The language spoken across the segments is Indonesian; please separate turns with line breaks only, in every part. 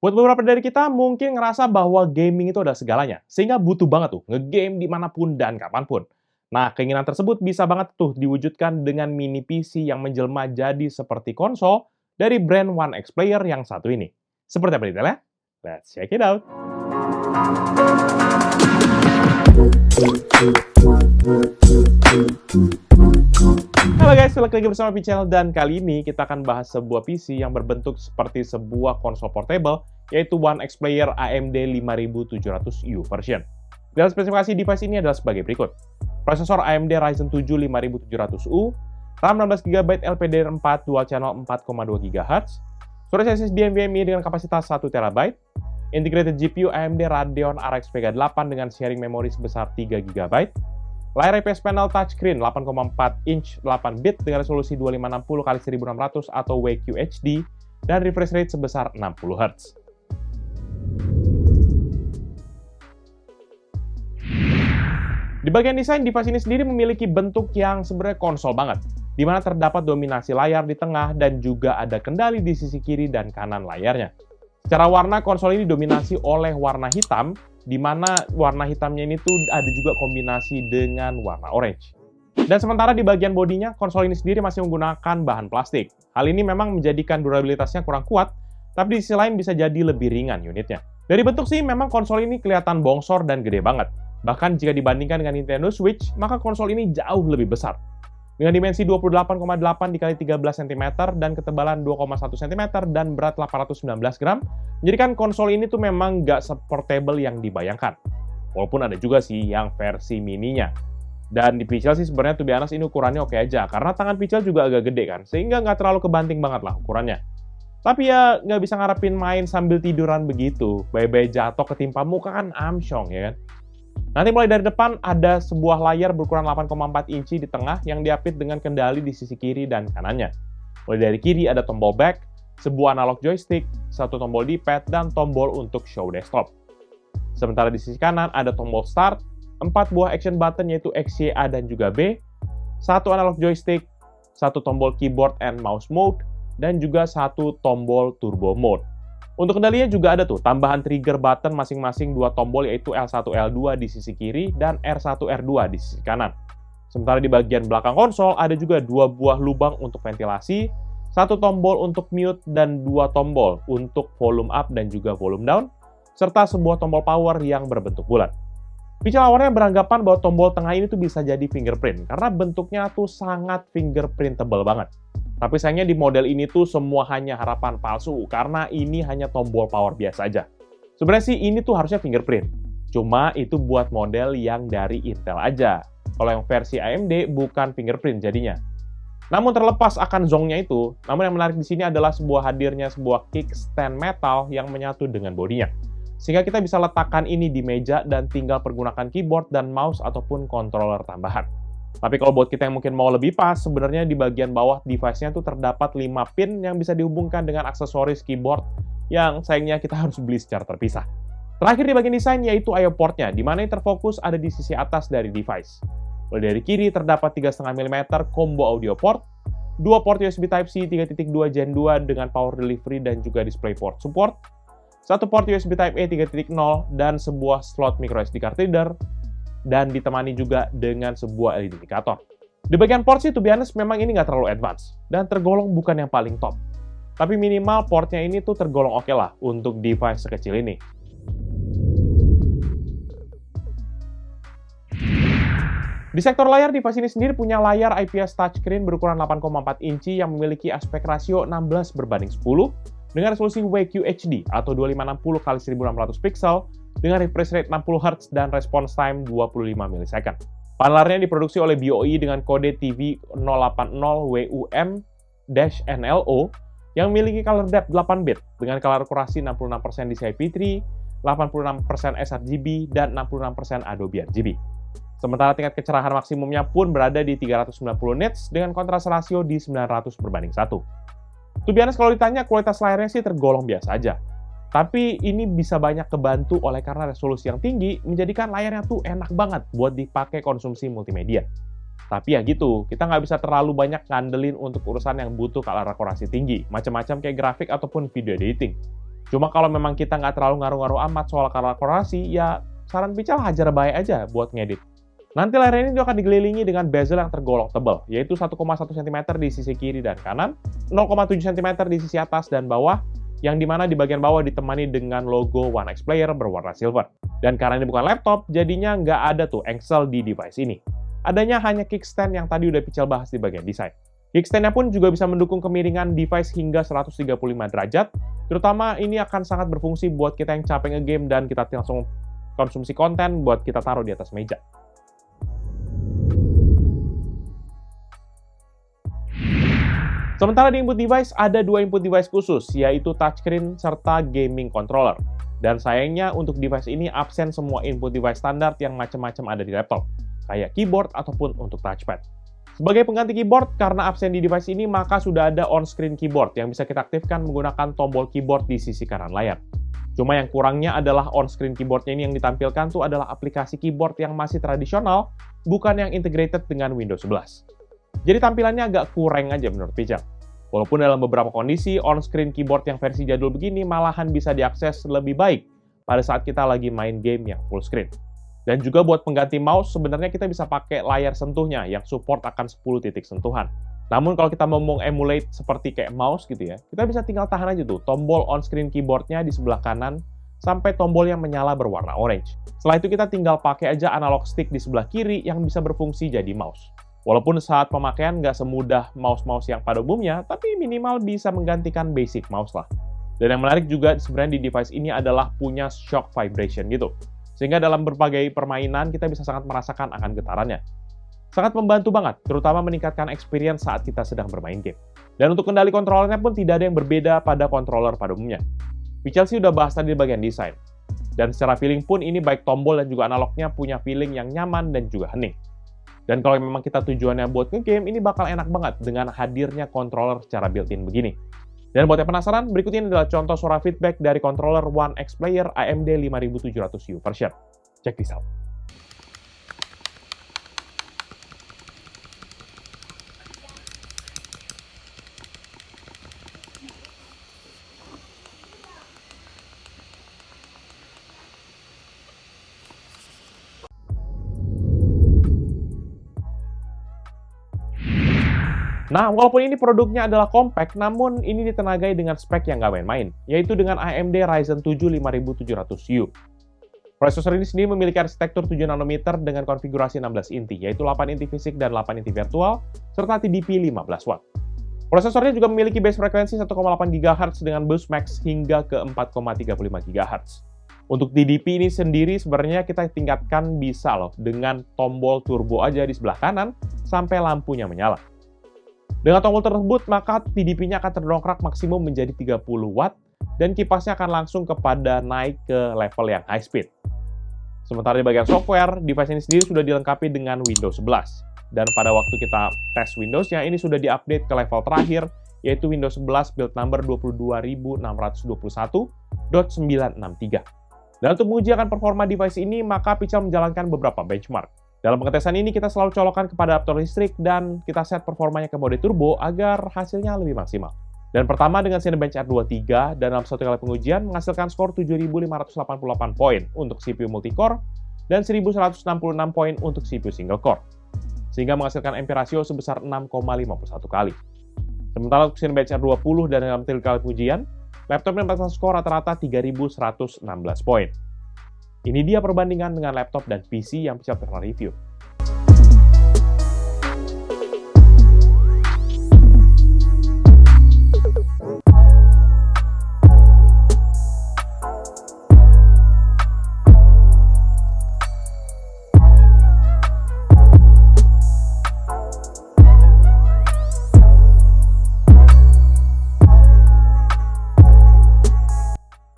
Buat beberapa dari kita mungkin ngerasa bahwa gaming itu adalah segalanya, sehingga butuh banget tuh ngegame dimanapun dan kapanpun. Nah, keinginan tersebut bisa banget tuh diwujudkan dengan mini PC yang menjelma jadi seperti konsol dari brand One X Player yang satu ini. Seperti apa detailnya? Let's check it out! Halo guys, balik lagi bersama Pichel dan kali ini kita akan bahas sebuah PC yang berbentuk seperti sebuah konsol portable yaitu One X Player AMD 5700U version. Dalam spesifikasi device ini adalah sebagai berikut. Prosesor AMD Ryzen 7 5700U, RAM 16GB LPDDR4 Dual Channel 4,2 GHz, storage SSD NVMe dengan kapasitas 1TB, integrated GPU AMD Radeon RX Vega 8 dengan sharing memori sebesar 3GB, layar IPS panel touchscreen 8,4 inch 8-bit dengan resolusi 2560x1600 atau WQHD dan refresh rate sebesar 60 Hz. Di bagian desain, device ini sendiri memiliki bentuk yang sebenarnya konsol banget, di mana terdapat dominasi layar di tengah dan juga ada kendali di sisi kiri dan kanan layarnya. Secara warna, konsol ini dominasi oleh warna hitam, di mana warna hitamnya ini tuh ada juga kombinasi dengan warna orange. Dan sementara di bagian bodinya, konsol ini sendiri masih menggunakan bahan plastik. Hal ini memang menjadikan durabilitasnya kurang kuat, tapi di sisi lain bisa jadi lebih ringan unitnya. Dari bentuk sih, memang konsol ini kelihatan bongsor dan gede banget. Bahkan jika dibandingkan dengan Nintendo Switch, maka konsol ini jauh lebih besar. Dengan dimensi 28,8 x 13 cm dan ketebalan 2,1 cm dan berat 819 gram, menjadikan konsol ini tuh memang nggak se-portable yang dibayangkan. Walaupun ada juga sih yang versi mininya. Dan di Pichel sih sebenarnya to be honest ini ukurannya oke aja, karena tangan Pichel juga agak gede kan, sehingga nggak terlalu kebanting banget lah ukurannya. Tapi ya nggak bisa ngarepin main sambil tiduran begitu, bye-bye jatuh ketimpa muka kan amsyong ya kan. Nanti mulai dari depan ada sebuah layar berukuran 8,4 inci di tengah yang diapit dengan kendali di sisi kiri dan kanannya. Mulai dari kiri ada tombol back, sebuah analog joystick, satu tombol D-pad, dan tombol untuk show desktop. Sementara di sisi kanan ada tombol start, 4 buah action button yaitu X, Y, A, dan juga B, satu analog joystick, satu tombol keyboard and mouse mode, dan juga satu tombol turbo mode. Untuk kendalinya juga ada tuh tambahan trigger button masing-masing 2 tombol yaitu L1, L2 di sisi kiri dan R1, R2 di sisi kanan. Sementara di bagian belakang konsol ada juga 2 buah lubang untuk ventilasi, 1 tombol untuk mute dan 2 tombol untuk volume up dan juga volume down, serta sebuah tombol power yang berbentuk bulat. Pichel awalnya beranggapan bahwa tombol tengah ini tuh bisa jadi fingerprint karena bentuknya tuh sangat fingerprintable banget. Tapi sayangnya di model ini tuh semua hanya harapan palsu, karena ini hanya tombol power biasa aja. Sebenarnya sih ini tuh harusnya fingerprint, cuma itu buat model yang dari Intel aja. Kalau yang versi AMD bukan fingerprint jadinya. Namun terlepas akan zongnya itu, namun yang menarik di sini adalah hadirnya sebuah kickstand metal yang menyatu dengan bodinya. Sehingga kita bisa letakkan ini di meja dan tinggal pergunakan keyboard dan mouse ataupun controller tambahan. Tapi kalau buat kita yang mungkin mau lebih pas, sebenarnya di bagian bawah device-nya tuh terdapat 5 pin yang bisa dihubungkan dengan aksesoris keyboard yang sayangnya kita harus beli secara terpisah. Terakhir di bagian desain yaitu I/O port-nya, di mana yang terfokus ada di sisi atas dari device. Mulai dari kiri terdapat 3,5 mm combo audio port, 2 port USB Type-C 3.2 Gen 2 dengan power delivery dan juga DisplayPort support, 1 port USB Type-A 3.0 dan sebuah slot microSD card reader, dan ditemani juga dengan sebuah LED indikator. Di bagian port sih, to be honest, memang ini nggak terlalu advance, dan tergolong bukan yang paling top. Tapi minimal portnya ini tuh tergolong oke lah untuk device sekecil ini. Di sektor layar, device ini sendiri punya layar IPS touchscreen berukuran 8,4 inci yang memiliki aspek rasio 16:10 dengan resolusi WQHD atau 2560x1600 pixel dengan refresh rate 60 Hz dan response time 25 ms. Panelernya diproduksi oleh BOE dengan kode TV080WUM-NLO yang memiliki color depth 8-bit dengan color akurasi 66% DCI-P3, 86% sRGB, dan 66% Adobe RGB. Sementara tingkat kecerahan maksimumnya pun berada di 390 nits dengan kontras rasio di 900:1. To be honest, kalau ditanya kualitas layarnya sih tergolong biasa aja. Tapi ini bisa banyak kebantu oleh karena resolusi yang tinggi menjadikan layarnya tuh enak banget buat dipakai konsumsi multimedia. Tapi ya gitu, kita nggak bisa terlalu banyak ngandelin untuk urusan yang butuh color akurasi tinggi, macam-macam kayak grafik ataupun video editing. Cuma kalau memang kita nggak terlalu ngaruh-ngaruh amat soal kalkulasi, ya saran Pical hajar baik aja buat ngedit. Nanti layar ini akan dikelilingi dengan bezel yang tergolong tebal, yaitu 1,1 cm di sisi kiri dan kanan, 0,7 cm di sisi atas dan bawah, yang dimana di bagian bawah ditemani dengan logo One X Player berwarna silver. Dan karena ini bukan laptop, jadinya nggak ada tuh engsel di device ini. Adanya hanya kickstand yang tadi udah Pical bahas di bagian desain. Kickstand-nya pun juga bisa mendukung kemiringan device hingga 135 derajat, terutama ini akan sangat berfungsi buat kita yang capek nge-game dan kita langsung konsumsi konten buat kita taruh di atas meja. Sementara di input device, ada dua input device khusus, yaitu touchscreen serta gaming controller. Dan sayangnya untuk device ini absen semua input device standar yang macam-macam ada di laptop, kayak keyboard ataupun untuk touchpad. Sebagai pengganti keyboard, karena absen di device ini, maka sudah ada on-screen keyboard yang bisa kita aktifkan menggunakan tombol keyboard di sisi kanan layar. Cuma yang kurangnya adalah on-screen keyboardnya ini yang ditampilkan tuh adalah aplikasi keyboard yang masih tradisional, bukan yang integrated dengan Windows 11. Jadi tampilannya agak kurang aja menurut Pical. Walaupun dalam beberapa kondisi, on-screen keyboard yang versi jadul begini malahan bisa diakses lebih baik pada saat kita lagi main game yang full screen. Dan juga buat pengganti mouse, sebenarnya kita bisa pakai layar sentuhnya yang support akan 10 titik sentuhan. Namun kalau kita mau emulate seperti kayak mouse gitu ya, kita bisa tinggal tahan aja tuh tombol on-screen keyboardnya di sebelah kanan sampai tombol yang menyala berwarna orange. Setelah itu kita tinggal pakai aja analog stick di sebelah kiri yang bisa berfungsi jadi mouse. Walaupun saat pemakaian nggak semudah mouse-mouse yang pada umumnya, tapi minimal bisa menggantikan basic mouse lah. Dan yang menarik juga sebenarnya di device ini adalah punya shock vibration gitu. Sehingga dalam berbagai permainan kita bisa sangat merasakan akan getarannya. Sangat membantu banget, terutama meningkatkan experience saat kita sedang bermain game. Dan untuk kendali kontrolernya pun tidak ada yang berbeda pada controller pada umumnya. Pical sih udah bahas tadi di bagian desain. Dan secara feeling pun ini baik tombol dan juga analognya punya feeling yang nyaman dan juga hening. Dan kalau memang kita tujuannya buat nge-game, ini bakal enak banget dengan hadirnya controller secara built-in begini. Dan buat yang penasaran, berikut ini adalah contoh suara feedback dari controller One X Player AMD 5700U version. Check this out. Nah, walaupun ini produknya adalah compact, namun ini ditenagai dengan spek yang nggak main-main, yaitu dengan AMD Ryzen 7 5700U. Prosesor ini sendiri memiliki arsitektur 7 nanometer dengan konfigurasi 16 inti, yaitu 8 inti fisik dan 8 inti virtual, serta TDP 15 watt. Prosesornya juga memiliki base frekuensi 1,8 GHz dengan boost max hingga ke 4,35 GHz. Untuk TDP ini sendiri sebenarnya kita tingkatkan bisa loh dengan tombol turbo aja di sebelah kanan sampai lampunya menyala. Dengan tombol tersebut, maka TDP-nya akan terdongkrak maksimum menjadi 30 watt dan kipasnya akan langsung kepada naik ke level yang high speed. Sementara di bagian software, device ini sendiri sudah dilengkapi dengan Windows 11. Dan pada waktu kita tes Windows-nya, ini sudah diupdate ke level terakhir, yaitu Windows 11 build number 22621.963. Dan untuk menguji akan performa device ini, maka Pical menjalankan beberapa benchmark. Dalam pengetesan ini, kita selalu colokkan kepada adaptor listrik dan kita set performanya ke mode turbo agar hasilnya lebih maksimal. Dan pertama dengan Cinebench R23 dan dalam satu kali pengujian menghasilkan skor 7.588 poin untuk CPU multicore dan 1.166 poin untuk CPU single core. Sehingga menghasilkan MP ratio sebesar 6,51 kali. Sementara untuk Cinebench R20 dan dalam tiga kali pengujian, laptop mendapatkan skor rata-rata 3.116 poin. Ini dia perbandingan dengan laptop dan PC yang Pical pernah review.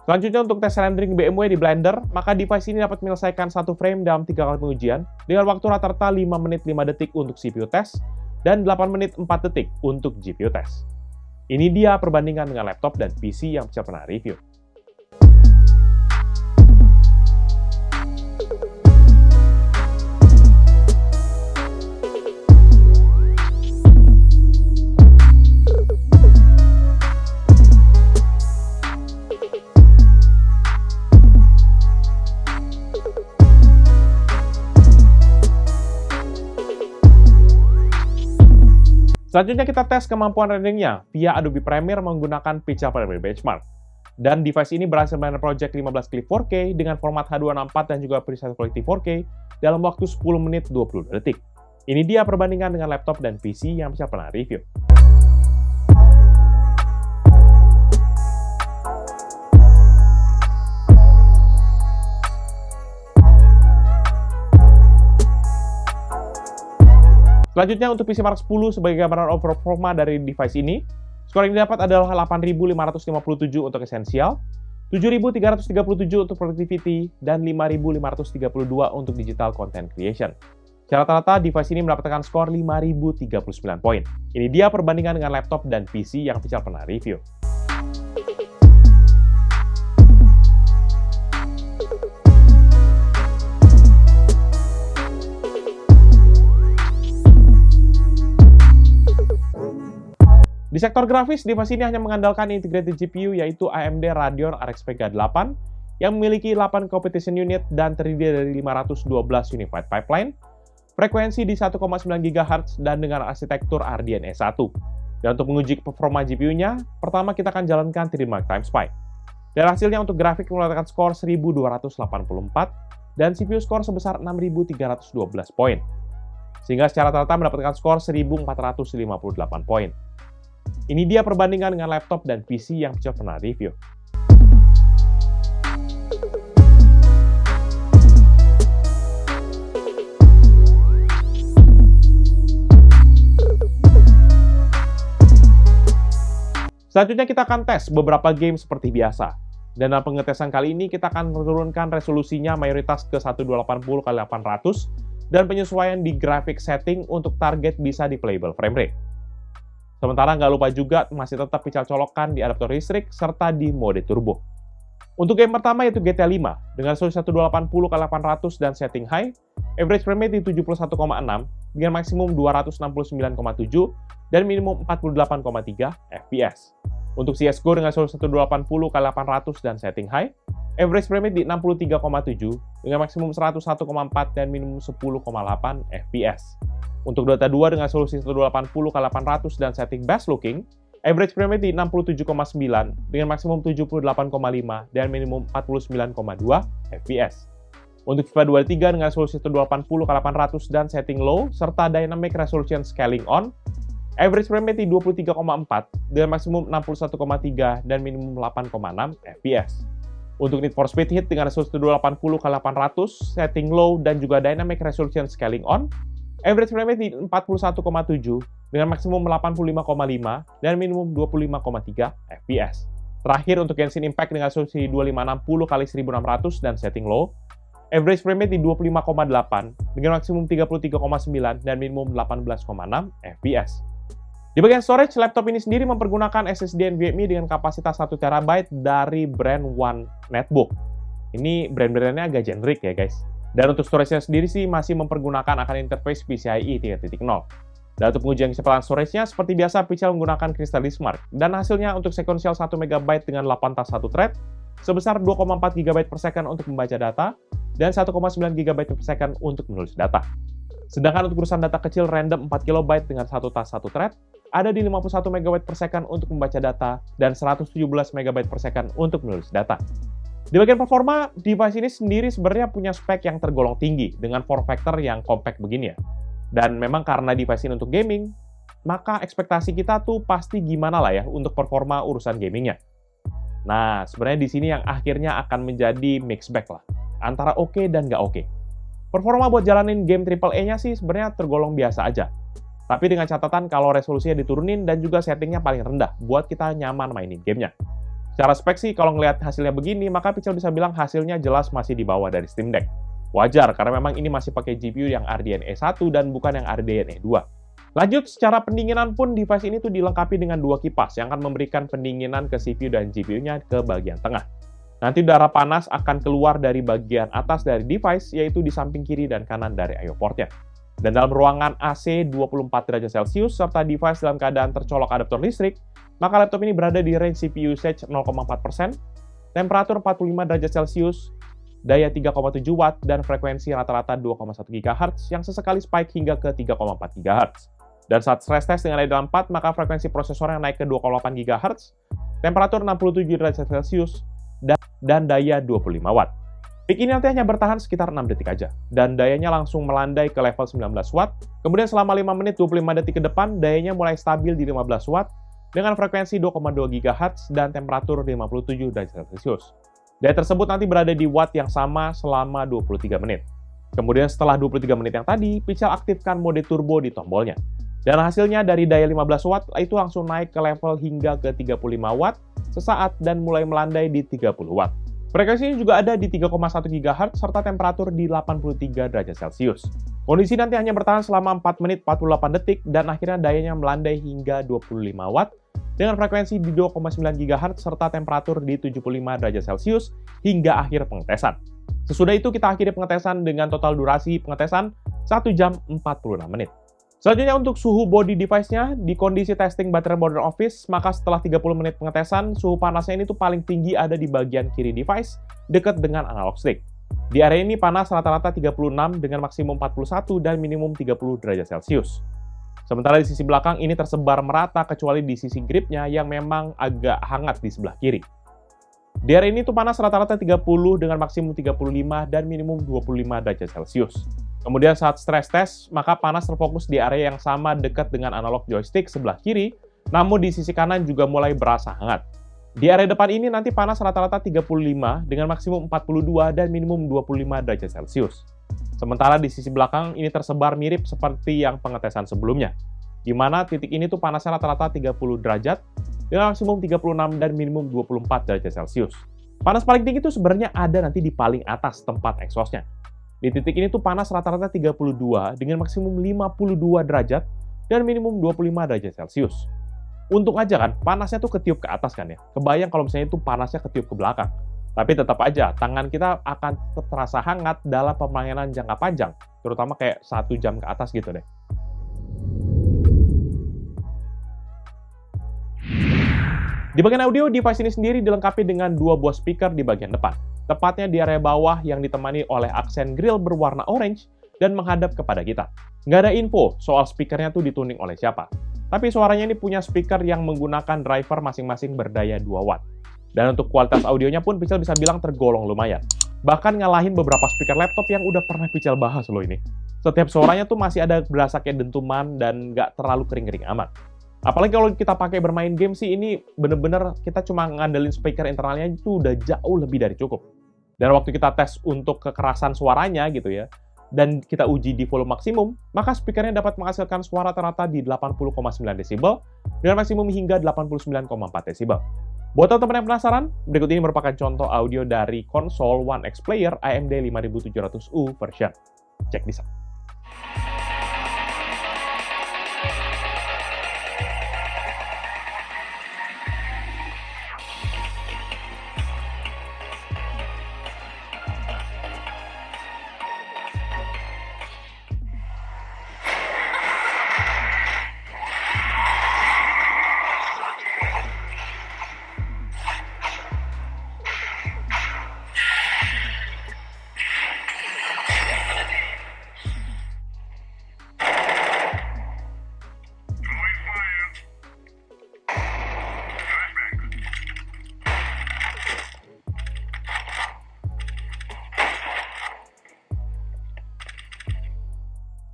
Selanjutnya untuk tes rendering BMW di Blender, maka device ini dapat menyelesaikan satu frame dalam 3 kali pengujian dengan waktu rata-rata 5 menit 5 detik untuk CPU test dan 8 menit 4 detik untuk GPU test. Ini dia perbandingan dengan laptop dan PC yang Pical pernah review. Selanjutnya kita tes kemampuan renderingnya via Adobe Premiere menggunakan Pixel Premiere Benchmark. Dan device ini berhasil menyalin project 15 klip 4K dengan format H264 dan juga preset quality 4K dalam waktu 10 menit 20 detik. Ini dia perbandingan dengan laptop dan PC yang bisa pernah review. Selanjutnya untuk PC Mark 10 sebagai gambaran overall performa dari device ini, skor yang didapat adalah 8.557 untuk esensial, 7.337 untuk productivity, dan 5.532 untuk digital content creation. Secara rata-rata, device ini mendapatkan skor 5.039 poin. Ini dia perbandingan dengan laptop dan PC yang Pichal pernah review. Di sektor grafis, device ini hanya mengandalkan integrated GPU yaitu AMD Radeon RX Vega 8 yang memiliki 8 competition unit dan terdiri dari 512 unified pipeline, frekuensi di 1,9 GHz dan dengan arsitektur RDNA 1. Dan untuk menguji performa GPU-nya, pertama kita akan jalankan 3D Mark Time Spy. Dan hasilnya untuk grafik mendapatkan skor 1284 dan CPU skor sebesar 6312 poin. Sehingga secara rata-rata mendapatkan skor 1458 poin. Ini dia perbandingan dengan laptop dan PC yang Pichal pernah review. Selanjutnya kita akan tes beberapa game seperti biasa. Dan dalam pengetesan kali ini kita akan menurunkan resolusinya mayoritas ke 1280x800 dan penyesuaian di graphic setting untuk target bisa di playable frame rate. Sementara nggak lupa juga masih tetap Pichal colokkan di adaptor listrik serta di mode turbo. Untuk game pertama yaitu GTA 5 dengan resolusi 1280x800 dan setting high, average frame rate di 71,6 dengan maksimum 269,7 dan minimum 48,3 fps. Untuk CSGO dengan resolusi 1080x800 dan setting high, average frame rate di 63,7 dengan maksimum 101,4 dan minimum 10,8 fps. Untuk Dota 2 dengan resolusi 1080x800 dan setting best looking, average frame rate di 67,9 dengan maksimum 78,5 dan minimum 49,2 fps. Untuk FIFA 23 dengan resolusi 1080x800 dan setting low serta dynamic resolution scaling on, average frame rate di 23,4 dengan maksimum 61,3 dan minimum 8,6 fps. Untuk Need for Speed Heat dengan resolusi 1080x800, setting low dan juga dynamic resolution scaling on, average frame rate di 41,7 dengan maksimum 85,5 dan minimum 25,3 fps. Terakhir untuk Genshin Impact dengan resolusi 2560x1600 dan setting low, average frame rate di 25,8 dengan maksimum 33,9 dan minimum 18,6 fps. Di bagian storage, laptop ini sendiri mempergunakan SSD NVMe dengan kapasitas 1 TB dari brand One Netbook. Ini brand-brandnya agak generik ya guys. Dan untuk storage-nya sendiri sih masih mempergunakan akan interface PCIe 3.0. Dan untuk pengujian kecepatan storage-nya, seperti biasa Pichal menggunakan Crystal Disk Mark. Dan hasilnya untuk sequential 1 MB dengan 8 tas 1 thread, sebesar 2,4 GB per second untuk membaca data, dan 1,9 GB per second untuk menulis data. Sedangkan untuk urusan data kecil random 4 KB dengan 1 tas 1 thread, ada di 51 MB per second untuk membaca data, dan 117 MB per second untuk menulis data. Di bagian performa, device ini sendiri sebenarnya punya spek yang tergolong tinggi dengan form factor yang compact begini ya. Dan memang karena device ini untuk gaming, maka ekspektasi kita tuh pasti gimana lah ya untuk performa urusan gamingnya. Nah, sebenarnya di sini yang akhirnya akan menjadi mixed bag lah, antara oke dan nggak oke. Performa buat jalanin game AAA-nya sih sebenarnya tergolong biasa aja. Tapi dengan catatan kalau resolusinya diturunin dan juga settingnya paling rendah buat kita nyaman mainin gamenya. Secara spek sih, kalau ngelihat hasilnya begini, maka Pichal bisa bilang hasilnya jelas masih di bawah dari Steam Deck. Wajar, karena memang ini masih pakai GPU yang RDNA 1 dan bukan yang RDNA 2. Lanjut, secara pendinginan pun device ini tuh dilengkapi dengan 2 kipas yang akan memberikan pendinginan ke CPU dan GPU-nya ke bagian tengah. Nanti udara panas akan keluar dari bagian atas dari device, yaitu di samping kiri dan kanan dari I/O port-nya. Dan dalam ruangan AC 24 derajat Celcius serta device dalam keadaan tercolok adaptor listrik, maka laptop ini berada di range CPU usage 0,4%, temperatur 45 derajat Celcius, daya 3,7 Watt, dan frekuensi rata-rata 2,1 GHz yang sesekali spike hingga ke 3,4 GHz. Dan saat stress test dengan idle 4, maka frekuensi prosesornya naik ke 2,8 GHz, temperatur 67 derajat Celcius, dan daya 25 Watt. Peak ini nanti hanya bertahan sekitar 6 detik aja, dan dayanya langsung melandai ke level 19 Watt, kemudian selama 5 menit 25 detik ke depan, dayanya mulai stabil di 15 Watt, dengan frekuensi 2,2 GHz dan temperatur 57 derajat Celcius. Daya tersebut nanti berada di watt yang sama selama 23 menit. Kemudian setelah 23 menit yang tadi, Pichel aktifkan mode turbo di tombolnya. Dan hasilnya dari daya 15 Watt itu langsung naik ke level hingga ke 35 Watt sesaat dan mulai melandai di 30 Watt. Frekuensinya juga ada di 3,1 GHz serta temperatur di 83 derajat Celcius. Kondisi nanti hanya bertahan selama 4 menit 48 detik dan akhirnya dayanya melandai hingga 25 Watt dengan frekuensi di 2,9 GHz serta temperatur di 75 derajat Celcius hingga akhir pengetesan. Sesudah itu kita akhiri pengetesan dengan total durasi pengetesan 1 jam 46 menit. Selanjutnya untuk suhu body device-nya, di kondisi testing baterai modern office, maka setelah 30 menit pengetesan, suhu panasnya ini tuh paling tinggi ada di bagian kiri device, dekat dengan analog stick. Di area ini panas rata-rata 36 dengan maksimum 41 dan minimum 30 derajat Celcius. Sementara di sisi belakang ini tersebar merata kecuali di sisi gripnya yang memang agak hangat di sebelah kiri. Di area ini tuh panas rata-rata 30 dengan maksimum 35 dan minimum 25 derajat Celcius. Kemudian saat stress test, maka panas terfokus di area yang sama dekat dengan analog joystick sebelah kiri, namun di sisi kanan juga mulai berasa hangat. Di area depan ini nanti panas rata-rata 35 dengan maksimum 42 dan minimum 25 derajat Celcius. Sementara di sisi belakang ini tersebar mirip seperti yang pengetesan sebelumnya, di mana titik ini tuh panasnya rata-rata 30 derajat dengan maksimum 36 dan minimum 24 derajat Celcius. Panas paling tinggi itu sebenarnya ada nanti di paling atas tempat exhaust-nya. Di titik ini tuh panas rata-rata 32 dengan maksimum 52 derajat dan minimum 25 derajat Celcius. Untung aja kan, panasnya tuh ketiup ke atas kan ya. Kebayang kalau misalnya itu panasnya ketiup ke belakang. Tapi tetap aja, tangan kita akan tetap terasa hangat dalam permainan jangka panjang. Terutama kayak 1 jam ke atas gitu deh. Di bagian audio, device ini sendiri dilengkapi dengan 2 buah speaker di bagian depan. Tepatnya di area bawah yang ditemani oleh aksen grill berwarna orange dan menghadap kepada kita. Nggak ada info soal speakernya tuh dituning oleh siapa. Tapi suaranya ini punya speaker yang menggunakan driver masing-masing berdaya 2 watt. Dan untuk kualitas audionya pun Pichel bisa bilang tergolong lumayan. Bahkan ngalahin beberapa speaker laptop yang udah pernah Pichel bahas loh ini. Setiap suaranya tuh masih ada berasa kayak dentuman dan nggak terlalu kering-kering amat. Apalagi kalau kita pakai bermain game sih, ini bener-bener kita cuma ngandelin speaker internalnya itu udah jauh lebih dari cukup. Dan waktu kita tes untuk kekerasan suaranya gitu ya, dan kita uji di volume maksimum, maka speakernya dapat menghasilkan suara rata-rata di 80,9 desibel dengan maksimum hingga 89,4 desibel. Buat teman-teman yang penasaran, berikut ini merupakan contoh audio dari konsol One X Player AMD 5700U version. Cek di sana.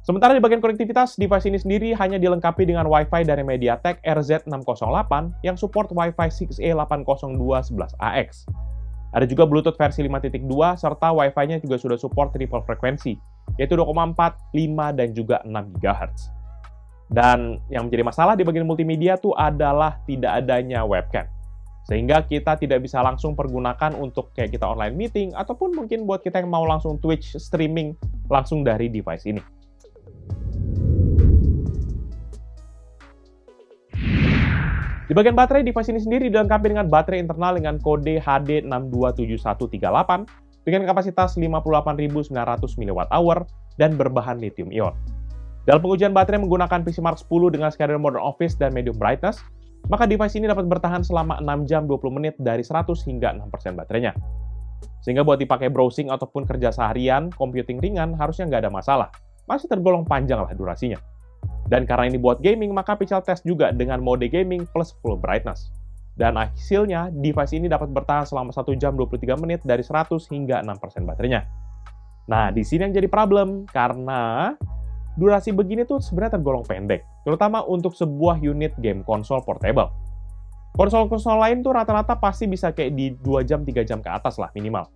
Sementara di bagian konektivitas, device ini sendiri hanya dilengkapi dengan Wi-Fi dari MediaTek RZ608 yang support Wi-Fi 6E802.11ax. Ada juga Bluetooth versi 5.2 serta Wi-Fi-nya juga sudah support triple frekuensi, yaitu 2,4, 5, dan juga 6 GHz. Dan yang menjadi masalah di bagian multimedia tuh adalah tidak adanya webcam. Sehingga kita tidak bisa langsung pergunakan untuk kayak kita online meeting, ataupun mungkin buat kita yang mau langsung Twitch streaming langsung dari device ini. Di bagian baterai, device ini sendiri dilengkapi dengan baterai internal dengan kode HD627138 dengan kapasitas 58.900 mWh dan berbahan lithium ion. Dalam pengujian baterai menggunakan PCMark 10 dengan skenario Modern Office dan Medium Brightness, maka device ini dapat bertahan selama 6 jam 20 menit dari 100 hingga 6% baterainya. Sehingga buat dipakai browsing ataupun kerja seharian, computing ringan harusnya nggak ada masalah. Masih tergolong panjang lah durasinya. Dan karena ini buat gaming, maka Pical tes juga dengan mode gaming plus full brightness. Dan hasilnya, device ini dapat bertahan selama 1 jam 23 menit dari 100 hingga 6% baterainya. Nah, di sini yang jadi problem, karena durasi begini tuh sebenarnya tergolong pendek, terutama untuk sebuah unit game konsol portable. Konsol-konsol lain tuh rata-rata pasti bisa kayak di 2 jam, 3 jam ke atas lah minimal.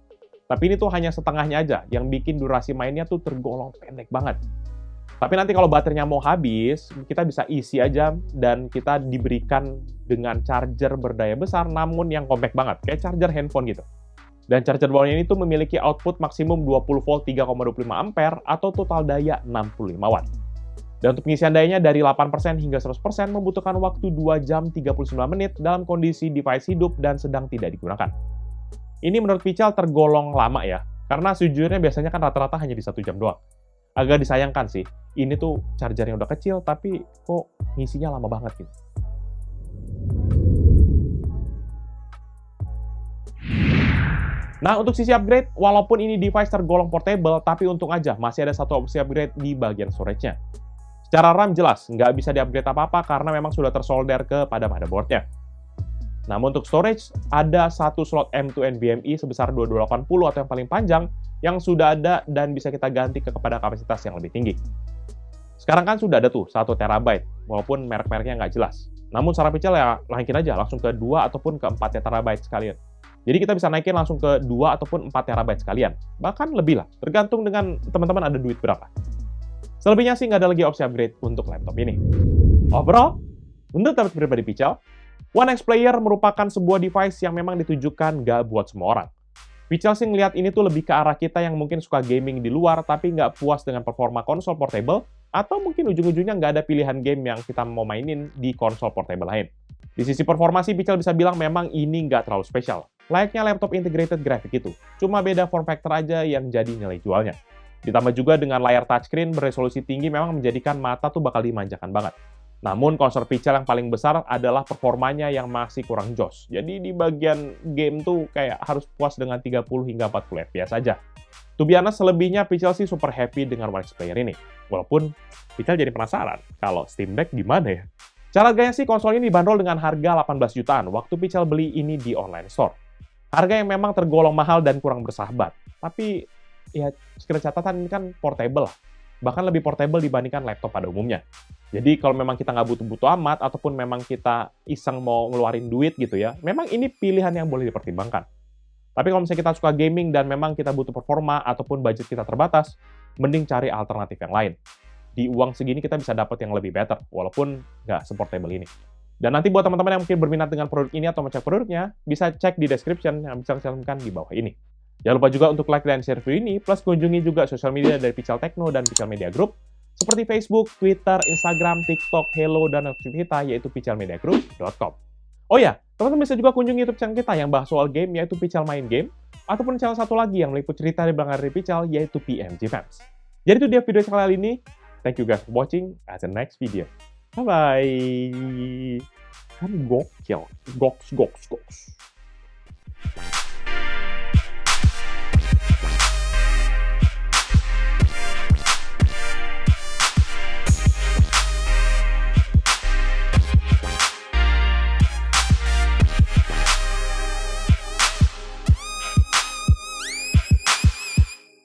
Tapi ini tuh hanya setengahnya aja, yang bikin durasi mainnya tuh tergolong pendek banget. Tapi nanti kalau baterainya mau habis, kita bisa isi aja dan kita diberikan dengan charger berdaya besar namun yang compact banget, kayak charger handphone gitu. Dan charger bawahnya ini tuh memiliki output maksimum 20 volt 3,25 ampere atau total daya 65 watt. Dan untuk pengisian dayanya dari 8% hingga 100% membutuhkan waktu 2 jam 39 menit dalam kondisi device hidup dan sedang tidak digunakan. Ini menurut Pical tergolong lama ya, karena sejujurnya biasanya kan rata-rata hanya di 1 jam doang. Agak disayangkan sih, ini tuh chargernya udah kecil tapi kok ngisinya lama banget gitu. Nah, untuk sisi upgrade, walaupun ini device tergolong portable, tapi untung aja masih ada satu opsi upgrade di bagian storage-nya. Secara RAM jelas, nggak bisa di-upgrade apa-apa karena memang sudah tersolder kepada motherboard-nya. Namun untuk storage, ada satu slot M2 NVMe sebesar 2280 atau yang paling panjang yang sudah ada dan bisa kita ganti kepada kapasitas yang lebih tinggi. Sekarang kan sudah ada tuh 1 TB, walaupun merek-mereknya nggak jelas. Namun saran Pical ya naikin aja langsung ke 2 ataupun ke 4 TB sekalian. Jadi kita bisa naikin langsung ke 2 ataupun 4 TB sekalian. Bahkan lebih lah, tergantung dengan teman-teman ada duit berapa. Selebihnya sih nggak ada lagi opsi upgrade untuk laptop ini. Overall, menurut pendapat pribadi Pical, One X Player merupakan sebuah device yang memang ditujukan nggak buat semua orang. Pical sih ngeliat ini tuh lebih ke arah kita yang mungkin suka gaming di luar tapi nggak puas dengan performa konsol portable, atau mungkin ujung-ujungnya nggak ada pilihan game yang kita mau mainin di konsol portable lain. Di sisi performa sih Pical bisa bilang memang ini nggak terlalu spesial. Layaknya laptop integrated graphic itu, cuma beda form factor aja yang jadi nilai jualnya. Ditambah juga dengan layar touchscreen beresolusi tinggi memang menjadikan mata tuh bakal dimanjakan banget. Namun concern Pical yang paling besar adalah performanya yang masih kurang jos. Jadi di bagian game tuh kayak harus puas dengan 30 hingga 40 FPS aja. To be honest, selebihnya Pical sih super happy dengan One X Player ini. Walaupun Pical jadi penasaran kalau Steam Deck gimana ya? Cara harganya sih konsol ini dibanderol dengan harga 18 jutaan waktu Pical beli ini di online store. Harga yang memang tergolong mahal dan kurang bersahabat. Tapi ya sekiranya catatan ini kan portable lah. Bahkan lebih portable dibandingkan laptop pada umumnya. Jadi kalau memang kita nggak butuh-butuh amat, ataupun memang kita iseng mau ngeluarin duit gitu ya, memang ini pilihan yang boleh dipertimbangkan. Tapi kalau misalnya kita suka gaming dan memang kita butuh performa ataupun budget kita terbatas, mending cari alternatif yang lain. Di uang segini kita bisa dapat yang lebih better, walaupun nggak se-portable ini. Dan nanti buat teman-teman yang mungkin berminat dengan produk ini atau mau cek produknya, bisa cek di description yang bisa saya cantumkan di bawah ini. Jangan lupa juga untuk like dan share video ini, plus kunjungi juga sosial media dari Pical Techno dan Pical Media Group, seperti Facebook, Twitter, Instagram, TikTok, Hello, dan website kita, yaitu picalmediagroup.com. Oh ya, teman-teman bisa juga kunjungi YouTube channel kita yang bahas soal game, yaitu Pical Main Game, ataupun channel satu lagi yang meliput cerita di belakang dari Pical, yaitu PMG Fans. Jadi itu dia video kali ini. Thank you guys for watching. At the next video. Bye-bye. Kan gokil. Goks.